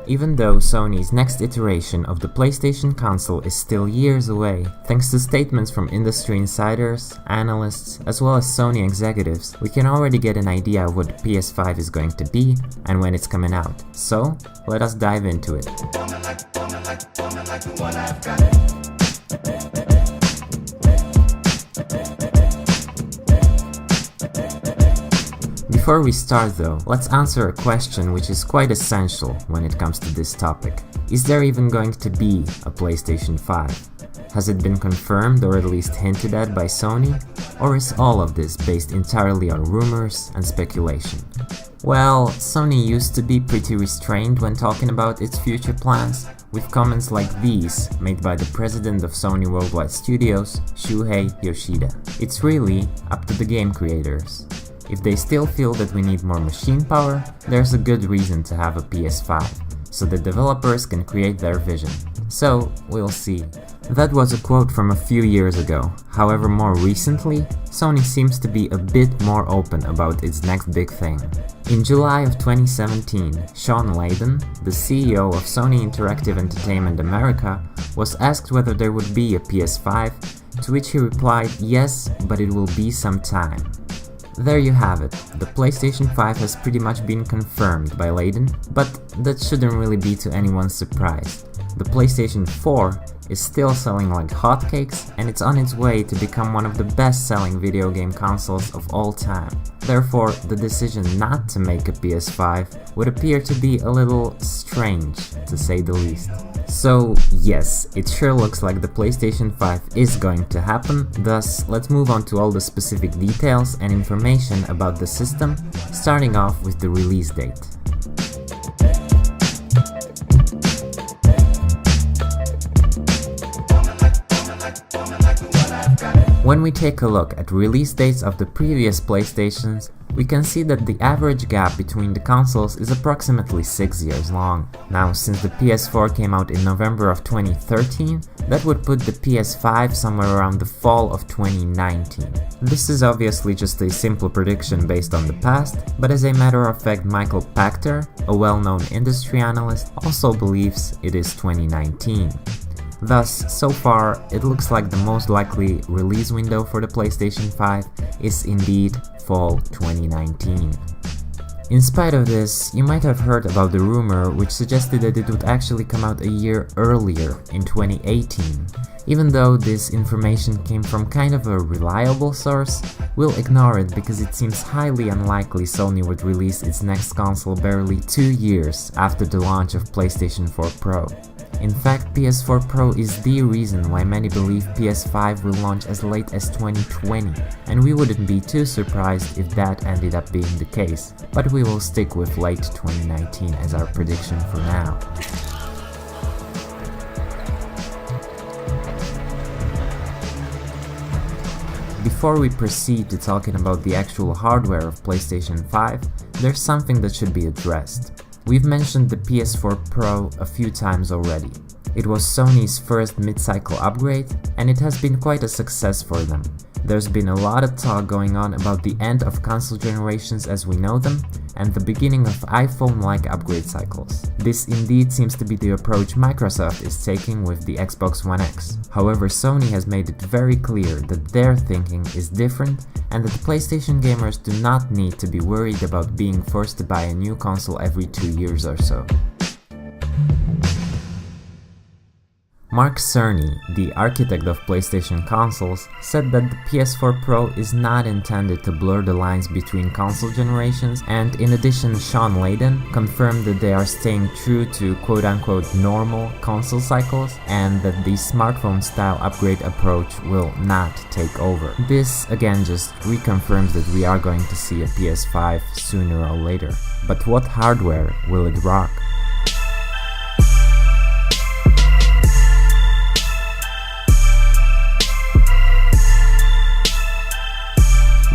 even though Sony's next iteration of the PlayStation console is still years away. Thanks to statements from industry insiders, analysts, as well as Sony executives, we can already get an idea of what PS5 is going to be and when it's coming out. So, let us dive into it. Before we start though, let's answer a question which is quite essential when it comes to this topic. Is there even going to be a PlayStation 5? Has it been confirmed or at least hinted at by Sony? Or is all of this based entirely on rumors and speculation? Well, Sony used to be pretty restrained when talking about its future plans, with comments like these made by the president of Sony Worldwide Studios, Shuhei Yoshida. It's really up to the game creators. If they still feel that we need more machine power, there's a good reason to have a PS5, so the developers can create their vision. So, we'll see. That was a quote from a few years ago. However, more recently, Sony seems to be a bit more open about its next big thing. In July of 2017, Shawn Layden, the CEO of Sony Interactive Entertainment America, was asked whether there would be a PS5, to which he replied, yes, but it will be some time. There you have it, the PlayStation 5 has pretty much been confirmed by Layden, but that shouldn't really be to anyone's surprise. The PlayStation 4 is still selling like hotcakes, and it's on its way to become one of the best-selling video game consoles of all time. Therefore, the decision not to make a PS5 would appear to be a little strange, to say the least. So yes, it sure looks like the PlayStation 5 is going to happen, thus let's move on to all the specific details and information about the system, starting off with the release date. When we take a look at release dates of the previous PlayStations, we can see that the average gap between the consoles is approximately 6 years long. Now, since the PS4 came out in November of 2013, that would put the PS5 somewhere around the fall of 2019. This is obviously just a simple prediction based on the past, but as a matter of fact, Michael Pachter, a well-known industry analyst, also believes it is 2019. Thus, so far, it looks like the most likely release window for the PlayStation 5 is indeed fall 2019. In spite of this, you might have heard about the rumor which suggested that it would actually come out a year earlier, in 2018. Even though this information came from kind of a reliable source, we'll ignore it because it seems highly unlikely Sony would release its next console barely 2 years after the launch of PlayStation 4 Pro. In fact, PS4 Pro is the reason why many believe PS5 will launch as late as 2020, and we wouldn't be too surprised if that ended up being the case, but we will stick with late 2019 as our prediction for now. Before we proceed to talking about the actual hardware of PlayStation 5, there's something that should be addressed. We've mentioned the PS4 Pro a few times already. It was Sony's first mid-cycle upgrade, and it has been quite a success for them. There's been a lot of talk going on about the end of console generations as we know them, and the beginning of iPhone-like upgrade cycles. This indeed seems to be the approach Microsoft is taking with the Xbox One X. However, Sony has made it very clear that their thinking is different, and that PlayStation gamers do not need to be worried about being forced to buy a new console every 2 years or so. Mark Cerny, the architect of PlayStation consoles, said that the PS4 Pro is not intended to blur the lines between console generations, and in addition, Shawn Layden confirmed that they are staying true to quote-unquote normal console cycles and that the smartphone-style upgrade approach will not take over. This again just reconfirms that we are going to see a PS5 sooner or later. But what hardware will it rock?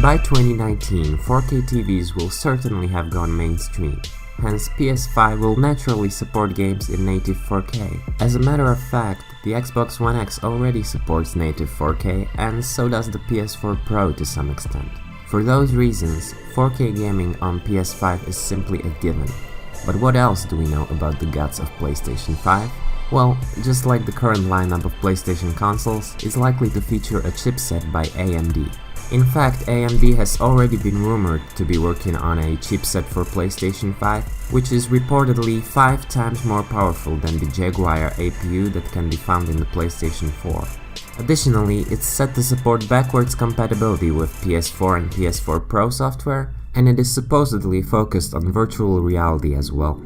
By 2019, 4K TVs will certainly have gone mainstream, hence PS5 will naturally support games in native 4K. As a matter of fact, the Xbox One X already supports native 4K, and so does the PS4 Pro to some extent. For those reasons, 4K gaming on PS5 is simply a given. But what else do we know about the guts of PlayStation 5? Well, just like the current lineup of PlayStation consoles, it's likely to feature a chipset by AMD. In fact, AMD has already been rumored to be working on a chipset for PlayStation 5, which is reportedly 5 times more powerful than the Jaguar APU that can be found in the PlayStation 4. Additionally, it's set to support backwards compatibility with PS4 and PS4 Pro software, and it is supposedly focused on virtual reality as well.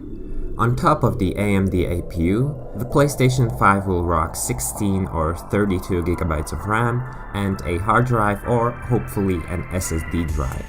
On top of the AMD APU, the PlayStation 5 will rock 16 or 32 GB of RAM and a hard drive or hopefully an SSD drive.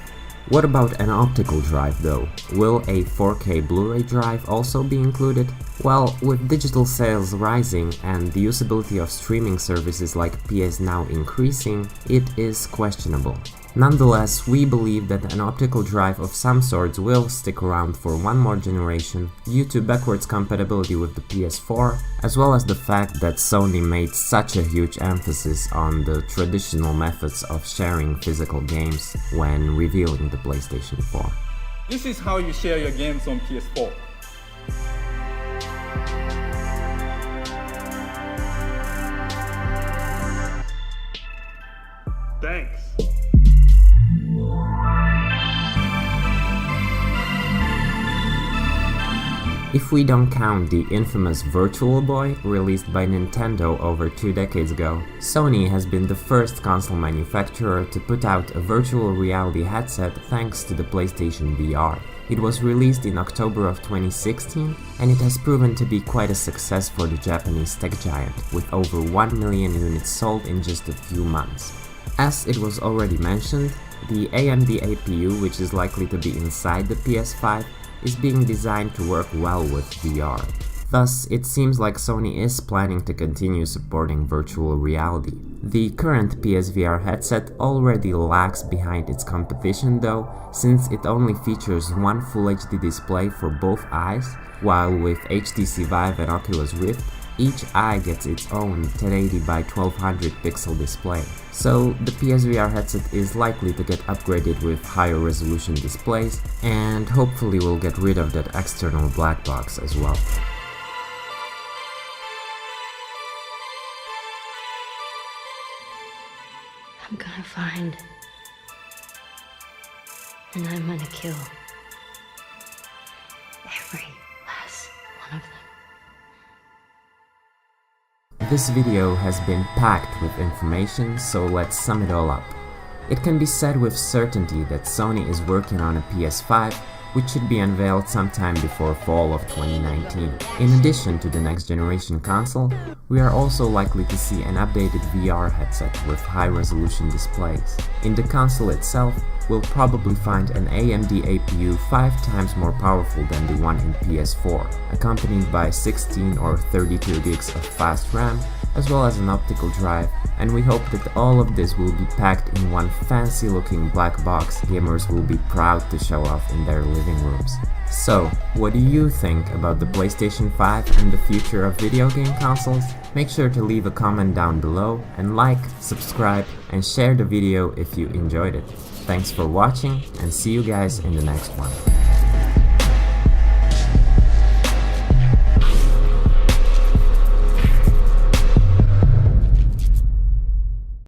What about an optical drive though? Will a 4K Blu-ray drive also be included? Well, with digital sales rising and the usability of streaming services like PS Now increasing, it is questionable. Nonetheless, we believe that an optical drive of some sort will stick around for one more generation due to backwards compatibility with the PS4, as well as the fact that Sony made such a huge emphasis on the traditional methods of sharing physical games when revealing the PlayStation 4. This is how you share your games on PS4. Thanks. If we don't count the infamous Virtual Boy released by Nintendo over 2 decades ago, Sony has been the first console manufacturer to put out a virtual reality headset thanks to the PlayStation VR. It was released in October of 2016 and it has proven to be quite a success for the Japanese tech giant, with over 1 million units sold in just a few months. As it was already mentioned, the AMD APU, which is likely to be inside the PS5, is being designed to work well with VR. Thus, it seems like Sony is planning to continue supporting virtual reality. The current PSVR headset already lags behind its competition though, since it only features one Full HD display for both eyes, while with HTC Vive and Oculus Rift, each eye gets its own 1080 by 1200 pixel display. So the PSVR headset is likely to get upgraded with higher resolution displays, and hopefully we'll get rid of that external black box as well. I'm gonna find, and I'm gonna kill every last one of them. This video has been packed with information, so let's sum it all up. It can be said with certainty that Sony is working on a PS5, which should be unveiled sometime before fall of 2019. In addition to the next generation console, we are also likely to see an updated VR headset with high-resolution displays. In the console itself, we'll probably find an AMD APU 5 times more powerful than the one in PS4, accompanied by 16 or 32 gigs of fast RAM, as well as an optical drive, and we hope that all of this will be packed in one fancy looking black box gamers will be proud to show off in their living rooms. So, what do you think about the PlayStation 5 and the future of video game consoles? Make sure to leave a comment down below and like, subscribe and share the video if you enjoyed it. Thanks for watching and see you guys in the next one.